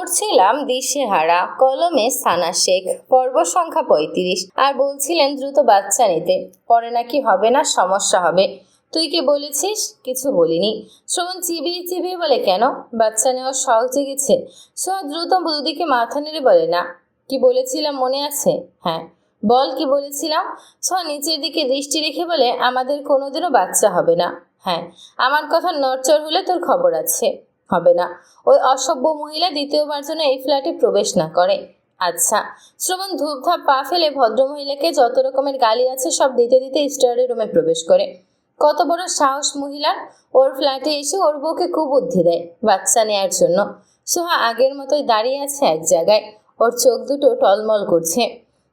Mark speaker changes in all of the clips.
Speaker 1: পড়ছিলাম দিশেহারা, কলমে সানা শেখ, পর্ব সংখ্যা ৩৫। আর বলছিলেন দ্রুত বাচ্চা নিতে, পরে নাকি হবে না, সমস্যা হবে। তুই কি বলেছিস? কিছু বলিনি। শ্রবণ চিবিয়ে চিবিয়ে বলে, কেন? বাচ্চা নেওয়ার শখ জেগেছে? সোহা দ্রুত দুদিকে মাথা নেড়ে বলে, না। কি বলেছিলাম মনে আছে? হ্যাঁ। বল কি বলেছিলাম? সোহা নিচের দিকে দৃষ্টি রেখে বলে, আমাদের কোনোদিনও বাচ্চা হবে না। হ্যাঁ। আমার কথা নড়চড় হলে তোর খবর আছে। হবে না। ওই অসভ্য মহিলা দ্বিতীয়বার যেন এই ফ্ল্যাটে প্রবেশ না করে। আচ্ছা। শ্রবণ ধূপধাপ পা ফেলে ভদ্রমহিলাকে যত রকমের গালি আছে সব দিতে দিতে স্টাডি রুমে প্রবেশ করে। কত বড় সাহস মহিলার! ওর ফ্ল্যাটে এসে ওর বউকে কুবুদ্ধি দেয় বাচ্চা নেয়ার জন্য। সোহা আগের মতোই দাঁড়িয়ে আছে এক জায়গায়, ওর চোখ দুটো টলমল করছে।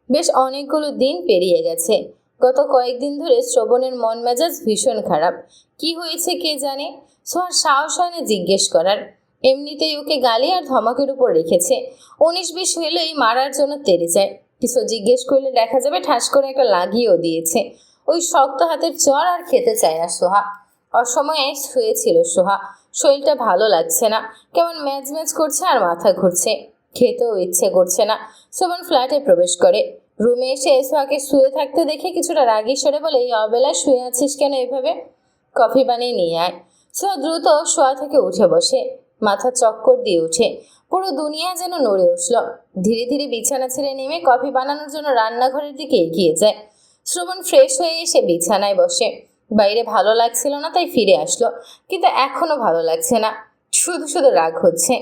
Speaker 1: বেশ অনেকগুলো দিন পেরিয়ে গেছে। গত কয়েকদিন ধরে শ্রবণের মন মেজাজ ভীষণ খারাপ। কি হয়েছে কে জানে। সোহার সাহস হয় না জিজ্ঞেস করার। এমনিতেই ওকে গালি আর ধমকের উপর রেখেছে। ১৯-২০ হলেই মারার জন্য তেড়ে যায়। কিছু জিজ্ঞেস করলে দেখা যাবে ঠাস করে একটা লাগিয়েও দিয়েছে। ওই শক্ত হাতের চর আর খেতে চায় না সোহা। অসময়ে শুয়েছিল সোহা। শরীরটা ভালো লাগছে না, কেমন ম্যাজ ম্যাজ করছে আর মাথা ঘুরছে। খেতেও ইচ্ছে করছে না। শোভন ফ্ল্যাটে প্রবেশ করে। রুমে এসে সোহাকে শুয়ে থাকতে দেখে কিছুটা রাগী স্বরে বলে, এই অবেলায় শুয়ে আছিস কেন এভাবে? কফি বানিয়ে নিয়ে আয়। সোহা দ্রুত শোয়া থেকে উঠে বসে। মাথা চক্কর দিয়ে উঠে। পুরো দুনিয়া যেন নড়ে উঠল। ধীরে ধীরে বিছানা ছেড়ে নেমে কফি বানানোর জন্য রান্নাঘরের দিকে এগিয়ে যায়। শ্রবণ ফ্রেশ হয়ে এসে বিছানায় বসে। বাইরে ভালো লাগছিল না তাই ফিরে আসলো, কিন্তু এখনো ভালো লাগছে না। শুধু শুধু রাগ হচ্ছে।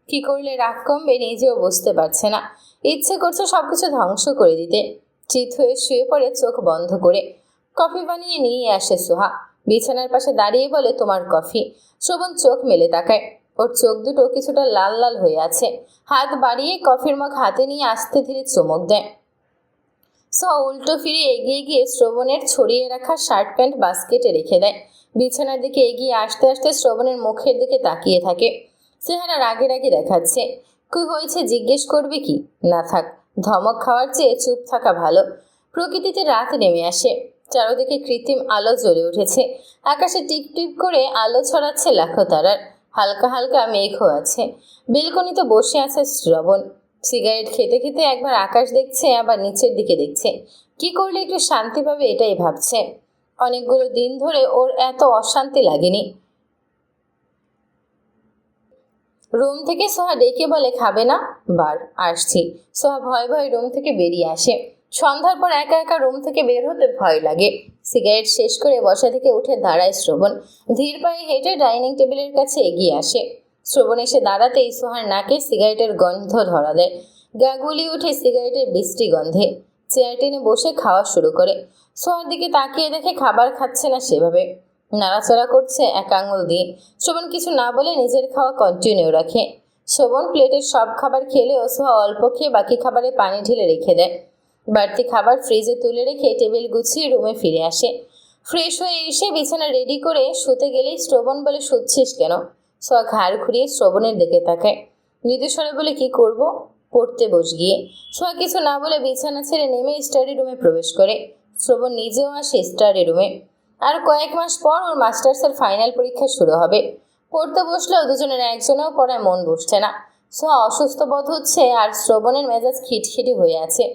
Speaker 1: কি করলে রাগ কমবে নিজেও বুঝতে পারছে না। ইচ্ছে করছে সবকিছু ধ্বংস করে দিতে। চিত হয়ে শুয়ে পড়ে চোখ বন্ধ করে। কফি বানিয়ে নিয়ে আসে সোহা। বিছানার পাশে দাঁড়িয়ে বলে, তোমার কফি। শ্রবণ চোখ মেলে তাকায়। ওর চোখ দুটো কিছুটা লাল লাল হয়ে আছে। হাত বাড়িয়ে কফির মগ হাতে নিয়ে আস্তে ধীরে চুমুক দেয়। উল্টো ফিরে এগিয়ে গিয়ে শ্রবণের ছড়িয়ে রাখা শার্ট প্যান্ট বাস্কেটে রেখে দেয়। বিছানার দিকে এগিয়ে আসতে আসতে শ্রবণের মুখের দিকে তাকিয়ে থাকে। চেহারা রাগে রাগে দেখাচ্ছে। কি হয়েছে জিজ্ঞেস করবে কি? না থাক, ধমক খাওয়ার চেয়ে চুপ থাকা ভালো। প্রকৃতিতে রাত নেমে আসে। চারদিকে কৃত্রিম আলো জ্বলে উঠেছে। আকাশে টিপ টিপ করে আলো ছড়াচ্ছে লাখো তারার। হালকা হালকা মেঘও আছে। বেলকনিতে বসে আছে শ্রবণ। সিগারেট খেতে খেতে একবার আকাশ দেখছে, আবার নিচের দিকে দেখছে। কি করলে একটু শান্তি পাবে এটাই ভাবছে। অনেকগুলো দিন ধরে ওর এত অশান্তি লাগেনি। রুম থেকে সোহা ডেকে বলে, খাবে না? বার, আসছি। সোহা ভয়ে ভয়ে রুম থেকে বেরিয়ে আসে। সন্ধ্যার পর একা একা রুম থেকে বের হতে ভয় লাগে। সিগারেট শেষ করে বসা থেকে উঠে দাঁড়ায় শ্রবণ। ধীর পায়ে হেঁটে ডাইনিং টেবিলের কাছে এগিয়ে আসে। শ্রবণ এসে দাঁড়াতেই সোহার নাকে সিগারেটের গন্ধ ধরা দেয়। গা গুলিয়ে ওঠে সিগারেটের বিশ্রী গন্ধে। চেয়ার টেনে বসে খাওয়া শুরু করে। সোহার দিকে তাকিয়ে দেখে খাবার খাচ্ছে না সেভাবে। নাড়াচাড়া করছে এক আঙুল দিয়ে। শোভন কিছু না বলে নিজের খাওয়া কন্টিনিউ রাখে। শোভন প্লেটের সব খাবার খেলেও সোহা অল্প খেয়ে বাকি খাবারে পানি ঢেলে রেখে দেয়। বাড়তি খাবার ফ্রিজে তুলে রেখে টেবিল গুছিয়ে রুমে ফিরে আসে। ফ্রেশ হয়ে এসে বিছানা রেডি করে শুতে গেলেই শ্রবণ বলে, শুচ্ছিস কেন? সোহা ঘাড় ঘুরিয়ে শ্রবণের দিকে তাকায়। মৃদু স্বরে বলে, কি করব? পড়তে বস গিয়ে। সোহা কিছু না বলে বিছানা ছেড়ে নেমে স্টাডি রুমে প্রবেশ করে। শ্রবণ নিজেও আসে স্টাডি রুমে। আর কয়েক মাস পর ওর মাস্টার্সের ফাইনাল পরীক্ষা শুরু হবে। পড়তে বসলেও দুজনের একজনেও পড়ায় মন বসছে না। সোহা অসুস্থ বোধ হচ্ছে আর শ্রবণের মেজাজ খিটখিটি হয়ে আছে।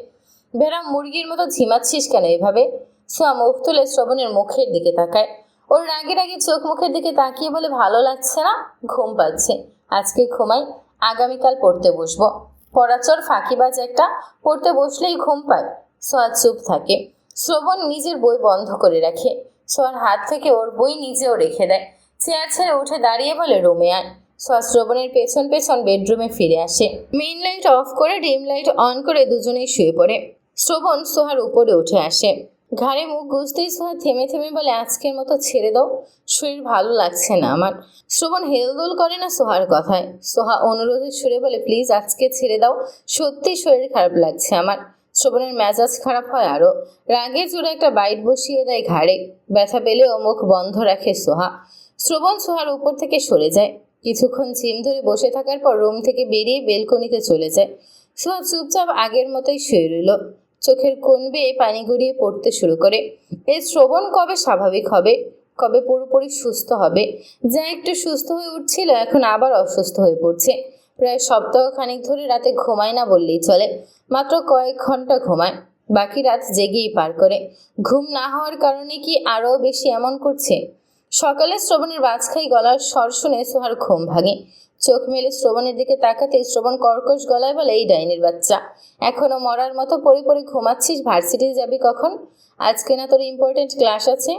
Speaker 1: ভেড়া মুরগির মতো ঝিমাচ্ছিস কেন এভাবে? সোহা মুখ তুলে শ্রবণের মুখের দিকে তাকায়। ওর রাগে রাগে চোখ মুখের দিকে তাকিয়ে বলে, ভালো লাগছে না? ঘুম পাচ্ছে। আজকে ঘুমাই, আগামীকাল পড়তে বসবো। পড়াচর ফাঁকিবাজ একটা, পড়তে বসলেই ঘুম পায়। সোহা চুপ থাকে। শ্রবণ নিজের বই বন্ধ করে রাখে। সোহার হাত থেকে ওর বই নিজেও রেখে দেয়। চেয়ার ছেড়ে উঠে দাঁড়িয়ে বলে, রুমে আয়। সোহা শ্রবণের পেছন পেছন বেডরুমে ফিরে আসে। মেইন লাইট অফ করে ডিম লাইট অন করে দুজনেই শুয়ে পড়ে। শ্রবণ সোহার উপরে উঠে আসে। ঘাড়ে মুখ গুজতেই সোহা থেমে থেমে বলে, আজকের মতো ছেড়ে দাও, শরীর ভালো লাগছে না আমার। শ্রবণ হেলদোল করে না সোহার কথায়। সোহা অনুরোধের সুরে বলে, প্লিজ আজকে ছেড়ে দাও, সত্যি শরীর খারাপ লাগছে আমার। শ্রবণের মেজাজ খারাপ হয় আরও। রাগের জোরে একটা বাইট বসিয়ে দেয় ঘাড়ে। ব্যথা পেলেও মুখ বন্ধ রাখে সোহা। শ্রবণ সোহার উপর থেকে সরে যায়। কিছুক্ষণ জিম ধরে বসে থাকার পর রুম থেকে বেরিয়ে বেলকনিতে চলে যায়। সোহা চুপচাপ আগের মতোই শুয়ে রইল। চোখের কোণ বেয়ে পানি গড়িয়ে পড়তে শুরু করে। এই শ্রবণ কবে স্বাভাবিক হবে? কবে পুরোপুরি সুস্থ হবে? যা একটু সুস্থ হয়ে উঠছিল এখন আবার অসুস্থ হয়ে পড়ছে। প্রায় সপ্তাহ খানিক ধরে রাতে ঘুমায় না বললেই চলে। মাত্র কয়েক ঘন্টা ঘুমায়, বাকি রাত জেগেই পার করে। ঘুম না হওয়ার কারণে কি আরও বেশি এমন করছে? সকালে শ্রবণের বাজখাই গলার স্বর শুনে সোহার ঘুম ভাঙে। চোখ মেলে শ্রবণের দিকে তাকাতে শ্রবণ কর্কশ গলায় বলে, এই ডাইনির বাচ্চা, এখনো মরার মতো পড়ে পড়ে ঘুমাচ্ছিস? ভার্সিটি যাবি কখন? আজকে না তোর ইম্পর্টেন্ট ক্লাস আছে?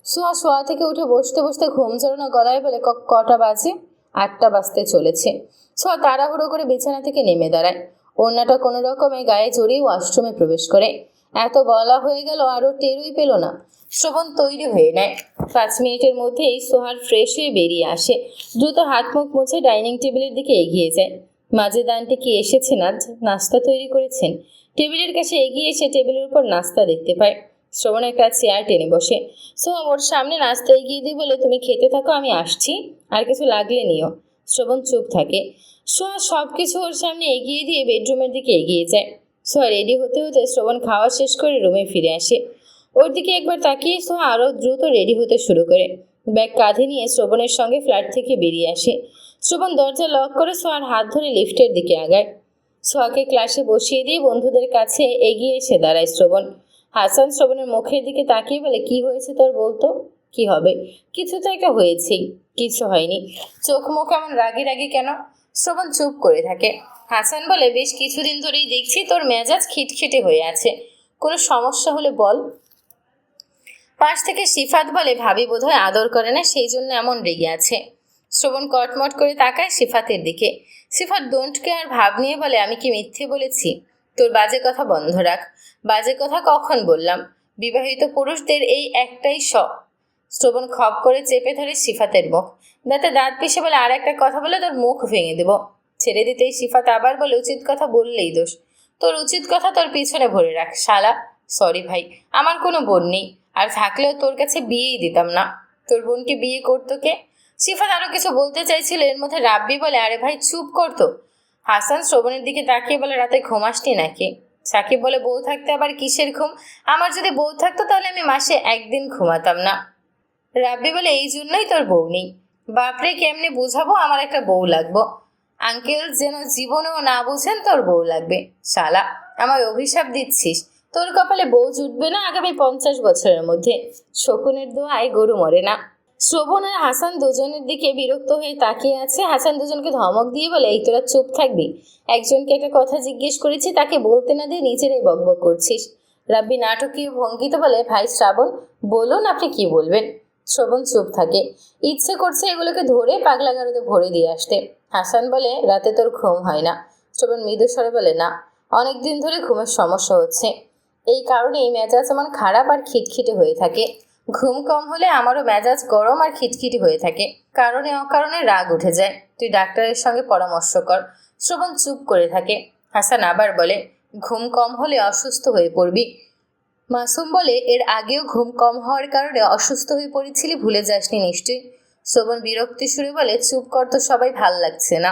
Speaker 1: সোহা শোয়া থেকে উঠে বসতে বসতে ঘুম জড়ানো গলায় বলে, কটা বাজে? 8টা বাজতে চলেছে। সোহা তাড়াহুড়ো করে বিছানা থেকে নেমে দাঁড়ায়। ওড়নাটা কোনো রকমে গায়ে জড়িয়ে ওয়াশরুমে প্রবেশ করে। এত বলা হয়ে গেল আরও টেরই পেল না। শ্রবণ তৈরি হয়ে নেয়। 5 মিনিটের মধ্যেই সোহার ফ্রেশ হয়ে বেরিয়ে আসে। দ্রুত হাত মুখ মুছে ডাইনিং টেবিলের দিকে এগিয়ে যায়। মাঝে দানটি কি এসেছেন আজ? নাস্তা তৈরি করেছেন? টেবিলের কাছে এগিয়ে এসে টেবিলের উপর নাস্তা দেখতে পায়। শ্রবণ একটা চেয়ার টেনে বসে। সোহা ওর সামনে নাস্তা এগিয়ে দিয়ে বলে, তুমি খেতে থাকো, আমি আসছি, আর কিছু লাগলে নিও। শ্রবণ চুপ থাকে। সোহা সব কিছু ওর সামনে এগিয়ে দিয়ে বেডরুমের দিকে এগিয়ে যায়। সোহা রেডি হতে হতে শ্রবণ খাওয়া শেষ করে রুমে ফিরে আসে। ওর দিকে একবার তাকিয়ে সোহা আরও দ্রুত রেডি হতে শুরু করে। ব্যাগ কাঁধে নিয়ে শ্রবণের সঙ্গে ফ্ল্যাট থেকে বেরিয়ে আসে। শ্রবণ দরজা লক করে সোহার হাত ধরে লিফটের দিকে আগায়। সোহাকে ক্লাসে বসিয়ে দিয়ে বন্ধুদের কাছে এগিয়ে এসে দাঁড়ায় শ্রবণ। হাসান শ্রবণের মুখের দিকে তাকিয়ে বলে, কি হয়েছে তোর? বলতো। কি হবে? কিছু তো একটা হয়েছেই। কিছু হয়নি। চোখ মুখ এমন রাগি রাগি কেন? শ্রবণ চুপ করে থাকে। হাসান বলে, বেশ কিছুদিন ধরেই দেখছি তোর মেজাজ খিটখিটে হয়ে আছে। কোনো সমস্যা হলে বল। পাশ থেকে সিফাত বলে, ভাবি বোধহয় আদর করে না, সেই জন্য এমন রেগে আছে। শ্রবণ কটমট করে তাকায় সিফাতের দিকে। সিফাত ডোন্ট কেয়ার ভাব নিয়ে বলে, আমি কি মিথ্যে বলেছি? তোর বাজে কথা বন্ধ রাখ। বাজে কথা কখন বললাম? বিবাহিত পুরুষদের এই একটাই শ্রবণ খপ করে চেপে ধরে সিফাতের মুখ। দাঁতে দাঁত পিষে বলে, আর একটা কথা বলে তোর মুখ ভেঙে দেব। ছেড়ে দিতেই সিফাত আবার বলে, উচিত কথা বললেই দোষ। তোর উচিত কথা তোর পিছনে ভরে রাখ শালা। সরি ভাই, আমার কোনো বোন নেই, আর থাকলেও তোর কাছে বিয়েই দিতাম না। তোর বোনকে বিয়ে করতো কে? সিফাত আরো কিছু বলতে চাইছিল, এর মধ্যে রাব্বি বলে, আরে ভাই চুপ করতো। হাসান শ্রবণের দিকে তাকিয়ে বলে, রাতে ঘুমাসনি নাকি? সাকিব বলে, বউ থাকতে আবার কিসের ঘুম? আমার যদি বউ থাকতো তাহলে আমি মাসে একদিন ঘুমাতাম না। রাব্বি বলে, এই জন্যই তোর বউ নেই। বাপরে, কেমনে বুঝাবো আমার একটা বউ লাগবো? আঙ্কেল যেন জীবনেও না বুঝেন তোর বউ লাগবে। শালা, আমায় অভিশাপ দিচ্ছিস? তোর কপালে বউ জুটবে না আগামী 50 বছরের মধ্যে। শকুনের দোয়ায় গরু মরে না। শ্রবণ আর হাসান দুজনের দিকে বিরক্ত হয়ে তাকিয়ে আছে। হাসান দুজনকে ধমক দিয়ে বলে, এই তোরা চুপ থাকবি? একজনকে একটা কথা জিজ্ঞেস করেছি, তাকে বলতে না দিয়ে নিজেরাই বকবক করছিস। রাব্বি নাটকীয় ভঙ্গিতে বলে, ভাই শ্রাবণ, বলুন আপনি কি বলবেন। শ্রবণ চুপ থাকে। ইচ্ছে করছে এগুলোকে ধরে পাগলা গারদে ভরে দিয়ে আসতে। হাসান বলে, রাতে তোর ঘুম হয় না? শ্রবণ মৃদু স্বরে বলে, না, অনেকদিন ধরে ঘুমের সমস্যা হচ্ছে। এই কারণেই মেজাজ এমন খারাপ আর খিটখিটে হয়ে থাকে। ঘুম কম হলে আমারও মেজাজ গরম আর খিটখিটে হয়ে থাকে। কারণে অকারণে রাগ উঠে যায়। তুই ডাক্তারের সঙ্গে পরামর্শ কর। শ্রবণ চুপ করে থাকে। হাসান আবার বলে, ঘুম কম হলে অসুস্থ হয়ে পড়বি। মাসুম বলে, এর আগেও ঘুম কম হওয়ার কারণে অসুস্থ হয়ে পড়েছিলি, ভুলে যাসনি নিশ্চয়ই। শ্রবণ বিরক্তি সুরে বলে, চুপ কর তো, সবাই ভাল লাগছে না।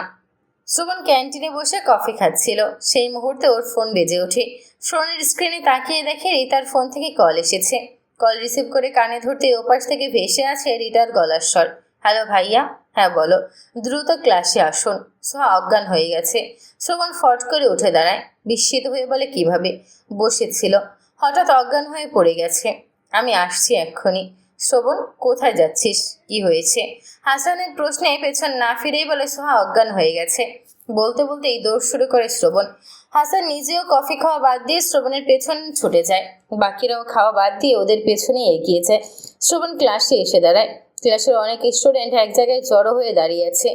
Speaker 1: শ্রবণ ক্যান্টিনে বসে কফি খাচ্ছিল। সেই মুহূর্তে ওর ফোন বেজে ওঠে। ফোনের স্ক্রিনে তাকিয়ে দেখে রিতার ফোন থেকে কল এসেছে। কল রিসিভ করে কানে ধরতে ওপাশ থেকে ভেসে আছে রিতার গলার স্বর। হ্যালো ভাইয়া। হ্যাঁ বলো। দ্রুত ক্লাসে আসুন। সোহা অজ্ঞান হয়ে গেছে। শ্রবণ ফট করে উঠে দাঁড়ায়। বিস্মিত হয়ে বলে, কিভাবে? বসেছিল, হঠাৎ অজ্ঞান হয়ে পড়ে গেছে। আমি আসছি এক্ষুনি। শ্রবণ, কোথায় যাচ্ছিস? কি হয়েছে? হাসানের প্রশ্নে পেছন না ফিরেই বলে, সোহা অজ্ঞান হয়ে গেছে। বলতে বলতেই দৌড় শুরু করে শ্রবণ। হাসান নিজেও কফি খাওয়া বাদ দিয়ে শ্রবণের পেছন ছুটে যায়। বাকিরাও খাওয়া বাদ দিয়ে ওদের পেছনে এগিয়ে যায়। শ্রবণ ক্লাসে এসে দাঁড়ায়। ক্লাসের অনেক স্টুডেন্ট এক জায়গায় জড়ো হয়ে দাঁড়িয়ে আছে।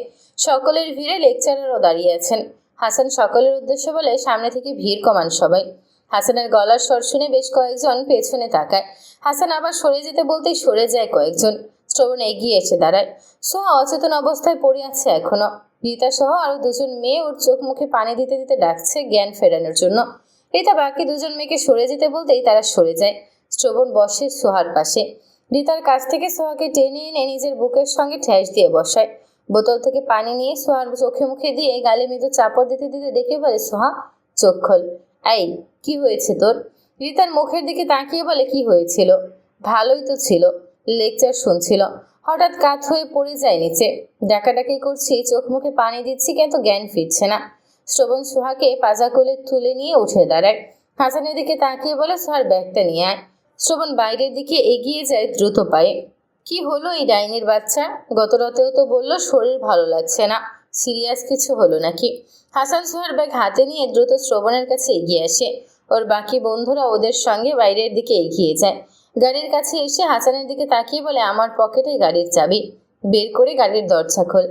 Speaker 1: সকলের ভিড়ে লেকচারারও দাঁড়িয়ে আছেন। হাসান সকলের উদ্দেশ্য বলে, সামনে থেকে ভিড় কমান সবাই। হাসানের গলার স্বর শুনে বেশ কয়েকজন পেছনে তাকায়। হাসান আবার সরে যেতে বলতেই সরে যায় কয়েকজন। শ্রবণ এগিয়ে এসে দাঁড়ায়। সোহা অচেতন অবস্থায় পড়ে আছে এখনো। রীতা সহ আরো দুজন মেয়ে ওর চোখ মুখে পানি দিতে দিতে ডাকছে জ্ঞান ফেরানোর জন্য। রীতা বাকি দুজন মেয়েকে সরে যেতে বলতেই তারা সরে যায়। শ্রবণ বসে সোহার পাশে। রীতার কাছ থেকে সোহাকে টেনে এনে নিজের বুকের সঙ্গে ঠেস দিয়ে বসায়। বোতল থেকে পানি নিয়ে সোহার চোখে মুখে দিয়ে গালে মৃদু চাপড় দিতে দিতে ডেকে বলে, সোহা চোখ খোল। এই, কি হয়েছে তোর? রীতার মুখের দিকে তাকিয়ে বলে, কি হয়েছিল? ভালোই তো ছিল, লেকচার শুনছিল। হঠাৎ কাত হয়ে পড়ে যায় নিচে। ডাকাডাকি করছি, চোখ মুখে পানি দিচ্ছি, কিন্তু জ্ঞান ফিরছে না। শ্রবণ সোহাকে পাজা কোলে তুলে নিয়ে উঠে দাঁড়ায়। হাসানের দিকে তাকিয়ে বলে, সোহার ব্যাগটা নিয়ে আয়। শ্রবণ বাইরের দিকে এগিয়ে যায় দ্রুত পায়ে। কি হলো এই ডাইনির বাচ্চা? গত রাতেও তো বললো শরীর ভালো লাগছে না। সিরিয়াস কিছু হলো নাকি? হাসান সোহার ব্যাগ হাতে নিয়ে দ্রুত শ্রবণের কাছে এগিয়ে আসে। ওর বাকি বন্ধুরা ওদের সঙ্গে বাইরের দিকে এগিয়ে যায়। গাড়ির কাছে এসে হাসানের দিকে তাকিয়ে বলে, আমার পকেটে গাড়ির চাবি, বের করে গাড়ির দরজা খোল।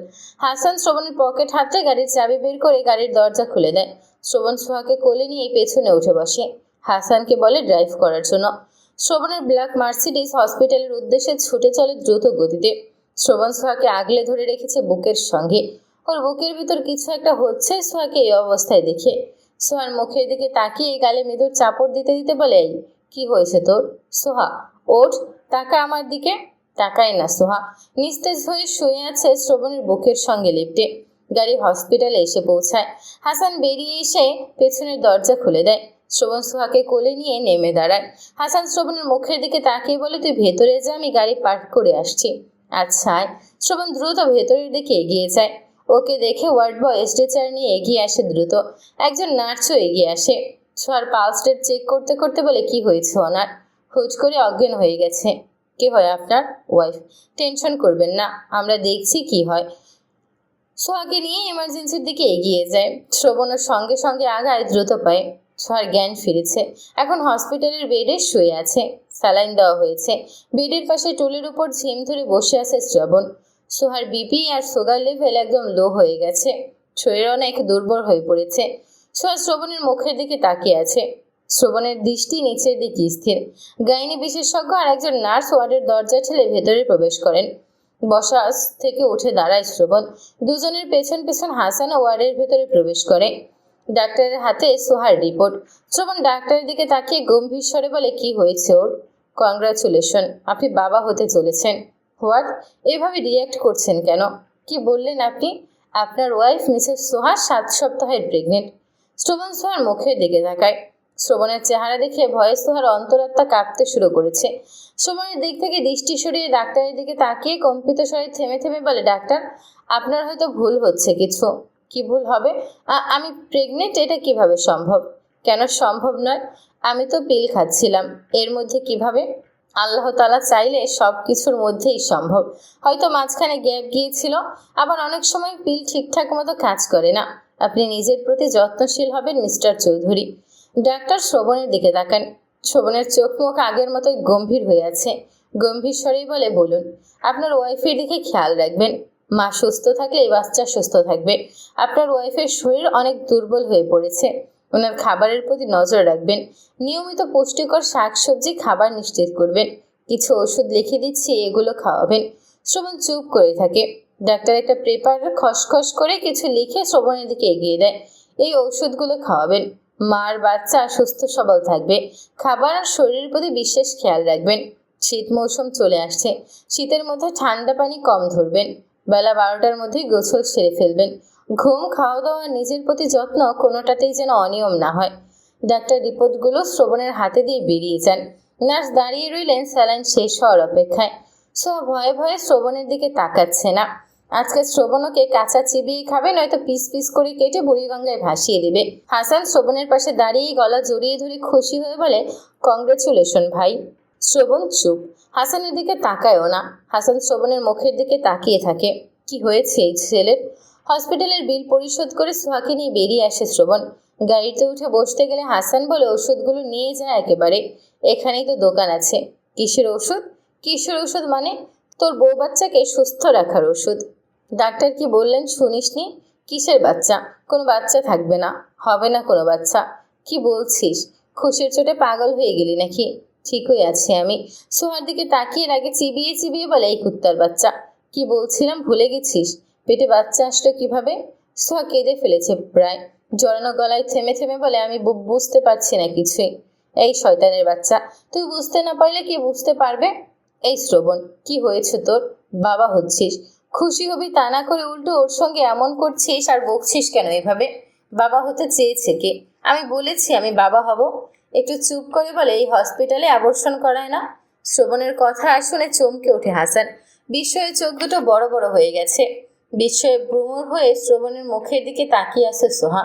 Speaker 1: হাসান শ্রবণের পকেট হাতে গাড়ির চাবি বের করে গাড়ির দরজা খুলে দেয়। শ্রবণ সোহাকে কোলে নিয়ে পেছনে উঠে বসে। হাসানকে বলে ড্রাইভ করার জন্য। শ্রবণের ব্ল্যাক মার্সিডিজ হসপিটালের উদ্দেশ্যে ছুটে চলে দ্রুত গতিতে। শ্রবণ সোহাকে আগলে ধরে রেখেছে বুকের সঙ্গে। ওর বুকের ভিতর কিছু একটা হচ্ছে সোহাকে এই অবস্থায় দেখে। সোহার মুখের দিকে তাকিয়ে গালে মৃদুর চাপড় দিতে দিতে বলে, এই কি হয়েছে তোর? সোহা ওঠ, তাকা আমার দিকে। তাকায় না সোহা, নিস্তেজ হয়ে শুয়ে আছে শ্রবণের বুকের সঙ্গে লিপ্টে। গাড়ি হসপিটালে এসে পৌঁছায়। হাসান বেরিয়ে এসে পেছনের দরজা খুলে দেয়। শ্রবণ সোহাকে কোলে নিয়ে নেমে দাঁড়ায়। হাসান শ্রবণের মুখের দিকে তাকিয়ে বলে, তুই ভেতরে যা, আমি গাড়ি পার্ক করে আসছি। আচ্ছা। শ্রবণ দ্রুত ভেতরের দিকে এগিয়ে যায়। ওকে দেখে ওয়ার্ড বয় স্ট্রেচার নিয়ে এগিয়ে আসে দ্রুত। একজন নার্সও এগিয়ে আসে। সোহার পালস রেট চেক করতে করতে বলে, কি হয়েছে ওনার? হুট করে অজ্ঞান হয়ে গেছে। কে হয় আপনার? ওয়াইফ। টেনশন করবেন না, আমরা দেখছি কি হয়। সোহাকে নিয়ে এমার্জেন্সির দিকে এগিয়ে যায়। শ্রবণের সঙ্গে সঙ্গে আগায় দ্রুত পায়। সোহার জ্ঞান ফিরেছে। এখন হসপিটালের বেডে শুয়ে আছে। স্যালাইন দেওয়া হয়েছে। বেডের পাশে টুলের উপর ঝিম ধরে বসে আছে শ্রবণ। সোহার বিপি আর সুগার লেভেল একদম লো হয়ে গেছে। শরীর অনেক দুর্বল হয়ে পড়েছে। সোহা শ্রবণের মুখের দিকে তাকিয়ে আছে। শ্রবণের দৃষ্টি নিচের দিকে স্থির। গাইনি বিশেষজ্ঞ আর একজন নার্স ওয়ার্ডের দরজা ঠেলে ভেতরে প্রবেশ করেন। বসা থেকে উঠে দাঁড়ায় শ্রবণ। দুজনের পেছন পেছন হাসান ওয়ার্ডের ভেতরে প্রবেশ করে। ডাক্তারের হাতে সোহার রিপোর্ট। শ্রবণ ডাক্তারের দিকে তাকিয়ে গম্ভীর স্বরে বলে, কি হয়েছে ওর? কংগ্রাচুলেশন, আপনি বাবা হতে চলেছেন। হোয়াট? এভাবে রিয়্যাক্ট করছেন কেন? কি বললেন আপনি? আপনার ওয়াইফ মিসেস সোহা 7 সপ্তাহের প্রেগনেন্ট। শ্রবণ সোহার মুখের দিকে তাকায়। শ্রবণের চেহারা দেখে ভয়ে সোহার অন্তরাত্মা কাঁপতে শুরু করেছে। শ্রবণের দিক থেকে দৃষ্টি সরিয়ে ডাক্তারের দিকে তাকিয়ে কম্পিত স্বরে থেমে থেমে বলে, ডাক্তার, আপনার হয়তো ভুল হচ্ছে কিছু। কি ভুল হবে? আমি প্রেগনেন্ট, এটা কিভাবে সম্ভব? কেন সম্ভব নয়? আমি তো পিল খাচ্ছিলাম। এর মধ্যে কিভাবে? আল্লাহ তাআলা চাইলে সব কিছুর মধ্যেই সম্ভব। হয়তো মাঝখানে গ্যাপ গিয়েছিল, আবার অনেক সময় পিল ঠিকঠাক মতো কাজ করে না। আপনি নিজের প্রতি যত্নশীল হবেন মিস্টার চৌধুরী। ডাক্তার শ্রবণের দিকে তাকান। শ্রবণের চোখ মুখ আগের মতোই গম্ভীর হয়ে আছে। গম্ভীর স্বরেই বলে, বলুন। আপনার ওয়াইফের দিকে খেয়াল রাখবেন। মা সুস্থ থাকলে এই বাচ্চা সুস্থ থাকবে। আপনার ওয়াইফের শরীর অনেক দুর্বল হয়ে পড়েছে। ওনার খাবারের প্রতি নজর রাখবেন। নিয়মিত পুষ্টিকর শাকসবজি খাবার নিশ্চিত করবেন। কিছু ওষুধ লিখে দিচ্ছি, এগুলো খাওয়াবেন। শ্রবণ চুপ করে থাকে। ডাক্তার একটা পেপার খসখস করে কিছু লিখে শ্রবণের দিকে এগিয়ে দেয়। এই ওষুধগুলো খাওয়াবেন। মার বাচ্চা সুস্থ সবল থাকবে। খাবার আর শরীরের প্রতি বিশেষ খেয়াল রাখবেন। শীত মৌসুম চলে আসছে। শীতের মধ্যে ঠান্ডা পানি কম ধরবেন। বেলা 12টার মধ্যেই গোসল সেরে ফেলবেন। ঘুম, খাওয়া দাওয়া, নিজের প্রতি যত্ন কোনোটাতেই যেন অনিয়ম না হয়। ডাক্তার রিপোর্টগুলো শ্রবণের হাতে দিয়ে বেরিয়ে যান। নার্স দাঁড়িয়ে রইলেন স্যালাইন শেষ হওয়ার অপেক্ষায়। সোহা ভয়ে ভয়ে শ্রবণের দিকে তাকাচ্ছে না। আজকে শ্রবণকে কাঁচা চিবিয়ে খাবে, নয়তো পিস পিস করে কেটে বুড়িগঙ্গায় ভাসিয়ে দেবে। হাসান শ্রবণের পাশে দাঁড়িয়ে গলা জড়িয়ে ধরে খুশি হয়ে বলে, কংগ্রেচুলেশন ভাই। শ্রবণ চুপ। হাসানের দিকে তাকায়ও না। হাসান শ্রবণের মুখের দিকে তাকিয়ে থাকে। কি হয়েছে এই ছেলের? হসপিটালের বিল পরিশোধ করে সোহাকে নিয়ে বেরিয়ে আসে শ্রবণ। গাড়িতে উঠে বসতে গেলে হাসান বলে, ওষুধগুলো নিয়ে যায় একেবারে। এখানেই তো দোকান আছে। কিসের ওষুধ? কিসের ওষুধ মানে? তোর বউ বাচ্চাকে সুস্থ রাখার ওষুধ। ডাক্তার কি বললেন শুনিসনি? কিসের বাচ্চা? কোনো বাচ্চা থাকবে না, হবে না কোনো বাচ্চা। কি বলছিস? খুশির চোটে পাগল হয়ে গেলি নাকি? ঠিকই আছি আমি। সোহার দিকে তাকিয়ে রাগে চিবিয়ে চিবিয়ে বলে, এই কুত্তার বাচ্চা। কি বলছিলাম ভুলে গেছিস? পেটে বাচ্চা আসলো কিভাবে? সোহা কেঁদে ফেলেছে প্রায়। জড়ানো গলায় থেমে থেমে বলে, আমি বুঝতে পারছি না কিছুই। এই শয়তানের বাচ্চা, তুই বুঝতে না পারলে কি বুঝতে পারবে? এই শ্রবণ, কি হয়েছে তোর? বাবা হচ্ছিস, খুশি হবি তা না করে উল্টো ওর সঙ্গে এমন করছিস আর বকছিস কেন এভাবে? বাবা হতে চেয়েছে কে? আমি বলেছি আমি বাবা হব? একটু চুপ করে বলে, এই হসপিটালে অ্যাবর্শন করায় না? শ্রবণের কথা শুনে চমকে ওঠে হাসান। বিস্ময়ে চোখ দুটো বড় বড় হয়ে গেছে। বিস্ময়ে ভ্রমর হয়ে শ্রবণের মুখের দিকে তাকিয়ে আছে সোহা।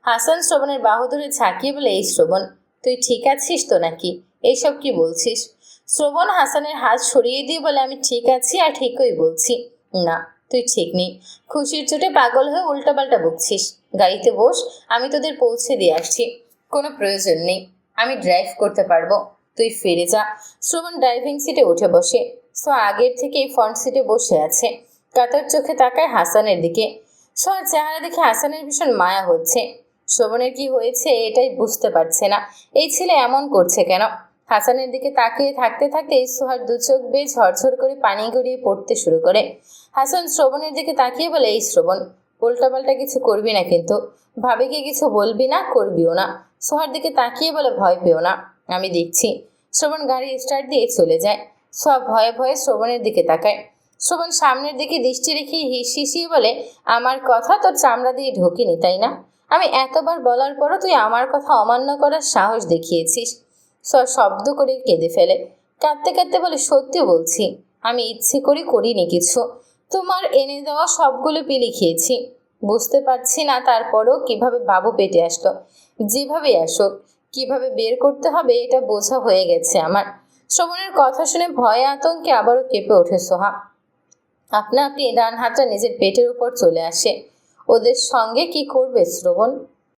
Speaker 1: হাসান শ্রবণের বাহু ধরে ঝাঁকিয়ে বলে, এই শ্রবণ, তুই ঠিক আছিস তো নাকি? এইসব কি বলছিস? শ্রবণ হাসানের হাত সরিয়ে দিয়ে বলে, আমি ঠিক আছি আর ঠিকই বলছি। না, তুই ঠিক নেই। খুশির চোটে পাগল হয়ে উল্টাপাল্টা বকছিস। গাড়িতে বস, আমি তোদের পৌঁছে দিয়ে আসছি। কোনো প্রয়োজন নেই, আমি ড্রাইভ করতে পারবো, তুই ফিরে যা। শ্রবণ ড্রাইভিং সিটে উঠে বসে। আগের থেকেই ফ্রন্ট সিটে বসে আছে। কাতর চোখে তাকায় হাসানের দিকে। সোহার চেহারা দেখে হাসানের ভীষণ মায়া হচ্ছে। শ্রবণের কি হয়েছে এটাই বুঝতে পারছে না। এই ছেলে এমন করছে কেন? হাসানের দিকে তাকিয়ে থাকতে থাকতেই সোহার দু চোখ বেয়ে ঝরঝর করে পানি গড়িয়ে পড়তে শুরু করে। হাসান শ্রবণের দিকে তাকিয়ে বলে, এই শ্রবণ, উল্টাপাল্টা কিছু করবি না কিন্তু। ভাবিকে কিছু বলবি না, করবিও না। সোহার দিকে তাকিয়ে বলে, ভয় পেও না, আমি দেখছি। শ্রবণ গাড়ি স্টার্ট দিয়ে চলে যায়। সোহা ভয়ে ভয়ে শ্রবণের দিকে তাকায়। শ্রবণ সামনের দিকে দৃষ্টি রেখে হিসিয়ে বলে, আমার কথা তোর চামড়া দিয়ে ঢোকেনি তাই না? আমি এতবার বলার পরও তুই আমার কথা অমান্য করার সাহস দেখিয়েছিস। শব্দ করে কেঁদে ফেলে। কাঁদতে কাঁদতে বলে, সত্যি বলছি, আমি ইচ্ছে করে করিনি কিছু। তোমার এনে দেওয়া সবগুলো পিলি খেয়েছি। বুঝতে পারছি না তারপরেও কিভাবে বাবু পেটে আসলো। যেভাবে আসুক, কিভাবে বের করতে হবে এটা বোঝা হয়ে গেছে আমার। শ্রবণের কথা শুনে ভয়ে আতঙ্কে আবারও কেঁপে ওঠে সোহা। আপনা আপনি ডান হাতটা নিজের পেটের উপর চলে আসে। ওদের সঙ্গে কি করবে শ্রবণ?